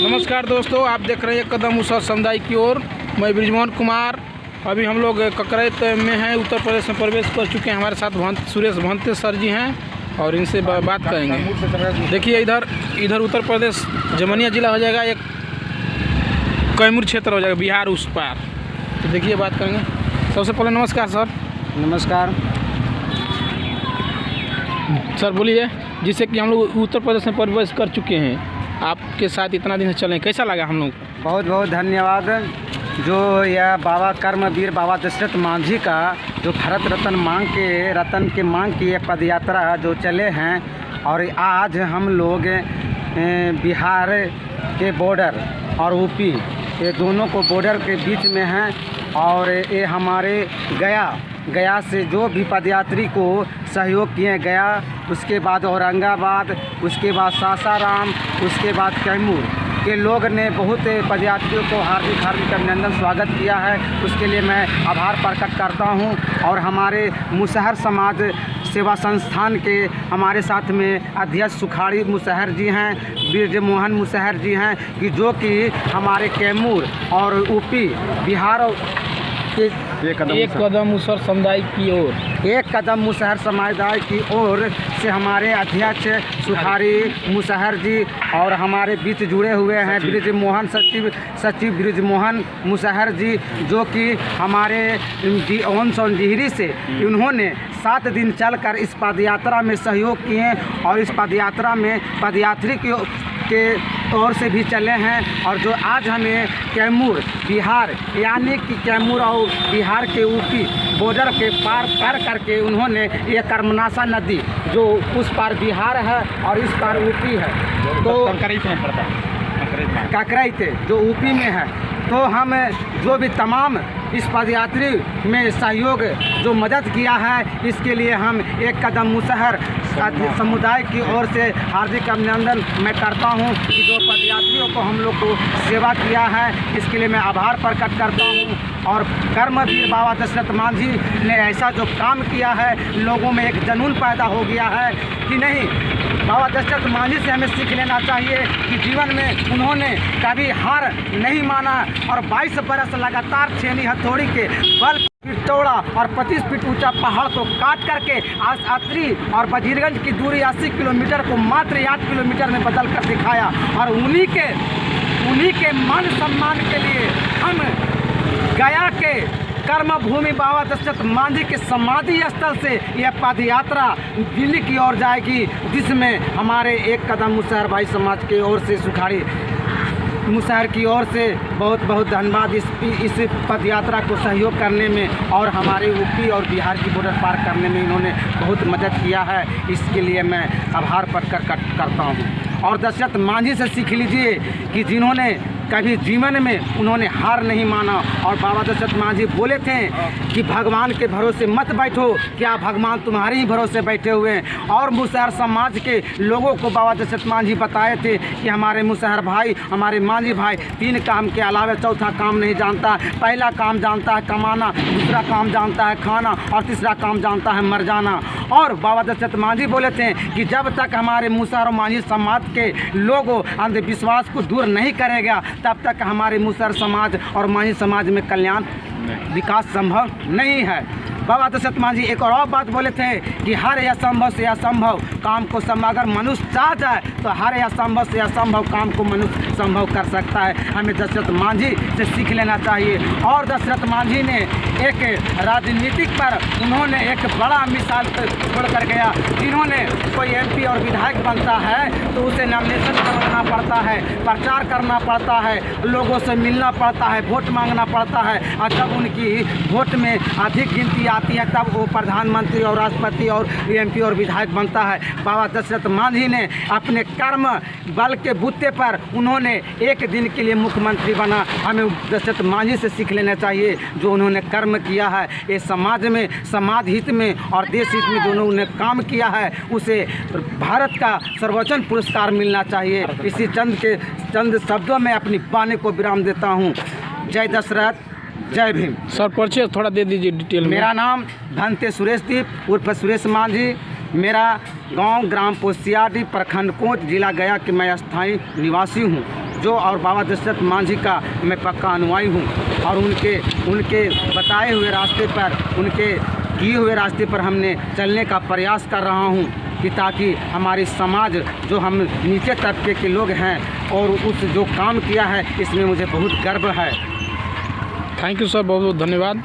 नमस्कार दोस्तों, आप देख रहे हैं एक कदम उस समुदाय की ओर। मैं ब्रिजमोहन कुमार। अभी हम लोग ककरैत में हैं, उत्तर प्रदेश में प्रवेश कर चुके हैं। हमारे साथ सुरेश भंते सर जी हैं और इनसे बात करेंगे। देखिए इधर उत्तर प्रदेश जमनिया जिला हो जाएगा, एक कैमूर क्षेत्र हो जाएगा, बिहार उस पार। तो देखिए बात करेंगे। सबसे पहले नमस्कार सर। नमस्कार सर बोलिए, जिससे कि हम लोग उत्तर प्रदेश में प्रवेश कर चुके हैं, आपके साथ इतना दिन से चले, कैसा लगा हम लोग? बहुत बहुत धन्यवाद। जो यह बाबा कर्मवीर बाबा दशरथ मांझी का जो भारत रत्न के मांग की ये पद यात्रा जो चले हैं, और आज हम लोग बिहार के बॉर्डर और यूपी ये दोनों को बॉर्डर के बीच में हैं। और ये हमारे गया से जो भी पदयात्री को सहयोग किए, गया, उसके बाद औरंगाबाद, उसके बाद सासाराम, उसके बाद कैमूर के लोग ने बहुत पदयात्रियों को हार्दिक अभिनंदन स्वागत किया है। उसके लिए मैं आभार प्रकट करता हूं। और हमारे मुसहर समाज सेवा संस्थान के हमारे साथ में अध्यक्ष सुखाड़ी मुसहर जी हैं, ब्रिजमोहन मुसहर जी हैं, कि जो कि हमारे कैमूर और यूपी बिहार एक कदम मुसहर समुदाय की ओर, एक कदम मुसहर समुदाय की ओर से हमारे अध्यक्ष सुखाड़ी मुसहर जी और हमारे बीच जुड़े हुए हैं ब्रिजमोहन सचिव ब्रिजमोहन मुसहर जी, जो कि हमारे डिहरी से इन्होंने 7 दिन चलकर इस पदयात्रा में सहयोग किए। और इस पदयात्रा में पदयात्री के ओर से भी चले हैं। और जो आज हमें कैमूर बिहार यानी कि कैमूर और बिहार के यूपी बॉर्डर के पार करके उन्होंने ये कर्मनाशा नदी जो उस पार बिहार है और इस पार यूपी है, तो ककरैत जो यूपी में है, तो हम जो भी तमाम इस पदयात्री में सहयोग जो मदद किया है, इसके लिए हम एक कदम मुसहर समुदाय की ओर से हार्दिक अभिनंदन मैं करता हूं कि जो पदयात्रियों को हम लोग को सेवा किया है, इसके लिए मैं आभार प्रकट करता हूं। और कर्मवीर बाबा दशरथ मांझी ने ऐसा जो काम किया है, लोगों में एक जुनून पैदा हो गया है कि नहीं, बाबा दशरथ मांझी से हमें सीख लेना चाहिए कि जीवन में उन्होंने कभी हार नहीं माना। और 22 बरस लगातार छेनी हथौड़ी के बल चौड़ा और 25 फीट ऊंचा पहाड़ को काट करके आज अतरी और बजीरगंज की दूरी 80 किलोमीटर को मात्र 8 किलोमीटर में बदल कर दिखाया। और उन्हीं के मान सम्मान के लिए हम गया के कर्मभूमि बाबा दशरथ मांझी के समाधि स्थल से यह पद यात्रा दिल्ली की ओर जाएगी, जिसमें हमारे एक कदम मुसहर भाई समाज की ओर से सुखाड़ी मुसहर की ओर से बहुत बहुत धन्यवाद इस पद यात्रा को सहयोग करने में। और हमारे यूपी और बिहार की बॉर्डर पार करने में इन्होंने बहुत मदद किया है, इसके लिए मैं आभार प्रकट करता हूँ। और दशरथ मांझी से सीख लीजिए कि जिन्होंने कभी जीवन में उन्होंने हार नहीं माना। और बाबा दशरथ मांझी बोले थे कि भगवान के भरोसे मत बैठो, क्या भगवान तुम्हारे ही भरोसे बैठे हुए हैं। और मुसहर समाज के लोगों को बाबा दशरथ मांझी बताए थे कि हमारे मुसहर भाई, हमारे मांझी भाई 3 काम के अलावा चौथा काम नहीं जानता। पहला काम जानता है कमाना, दूसरा काम जानता है खाना, और तीसरा काम जानता है मर जाना। और बाबा दशरथ मांझी बोले थे कि जब तक हमारे मुसहर और मांझी समाज के लोगों अंधविश्वास को दूर नहीं करेगा, तब तक हमारे मुसहर समाज और मांझी समाज में कल्याण विकास संभव नहीं है। बाबा दशरथ मांझी एक और बात बोले थे कि हर असंभव से असंभव काम को अगर मनुष्य चाह जाए तो हर असंभव से असंभव काम को मनुष्य संभव कर सकता है। हमें दशरथ मांझी से सीख लेना चाहिए। और दशरथ मांझी ने एक राजनीतिक पर उन्होंने एक बड़ा मिसाल छोड़ कर गया। जिन्होंने कोई MP और विधायक बनता है तो उसे नॉमिनेशन करवाना पड़ता है, प्रचार करना पड़ता है, लोगों से मिलना पड़ता है, वोट मांगना पड़ता है। और जब उनकी वोट में अधिक गिनती आती है तब वो प्रधानमंत्री और राष्ट्रपति और MP और विधायक बनता है। बाबा दशरथ मांझी ने अपने कर्म बल के बूते पर उन्होंने एक दिन के लिए मुख्यमंत्री बना। हमें दशरथ मांझी से सीख लेना चाहिए, जो उन्होंने कर्म किया है, ये समाज में, समाज हित में और देश हित में जो उन्होंने काम किया है, उसे भारत का सर्वोच्च पुरस्कार मिलना चाहिए। इसी चंद शब्दों में अपनी वाणी को विराम देता हूँ। जय दशरथ, जय भीम। सर परिचय थोड़ा दे दीजिए डिटेल में। मेरा नाम भंते सुरेश दीप उर्फ सुरेश मांझी। मेरा गांव ग्राम पोस्तियाडी प्रखंड कोंच जिला गया कि मैं स्थायी निवासी हूं। जो और बाबा दशरथ मांझी का मैं पक्का अनुयायी हूँ और उनके बताए हुए रास्ते पर, उनके किए हुए रास्ते पर हमने चलने का प्रयास कर रहा हूँ कि ताकि हमारी समाज जो हम नीचे तबके के लोग हैं और उस जो काम किया है इसमें मुझे बहुत गर्व है। थैंक यू सर, बहुत बहुत धन्यवाद।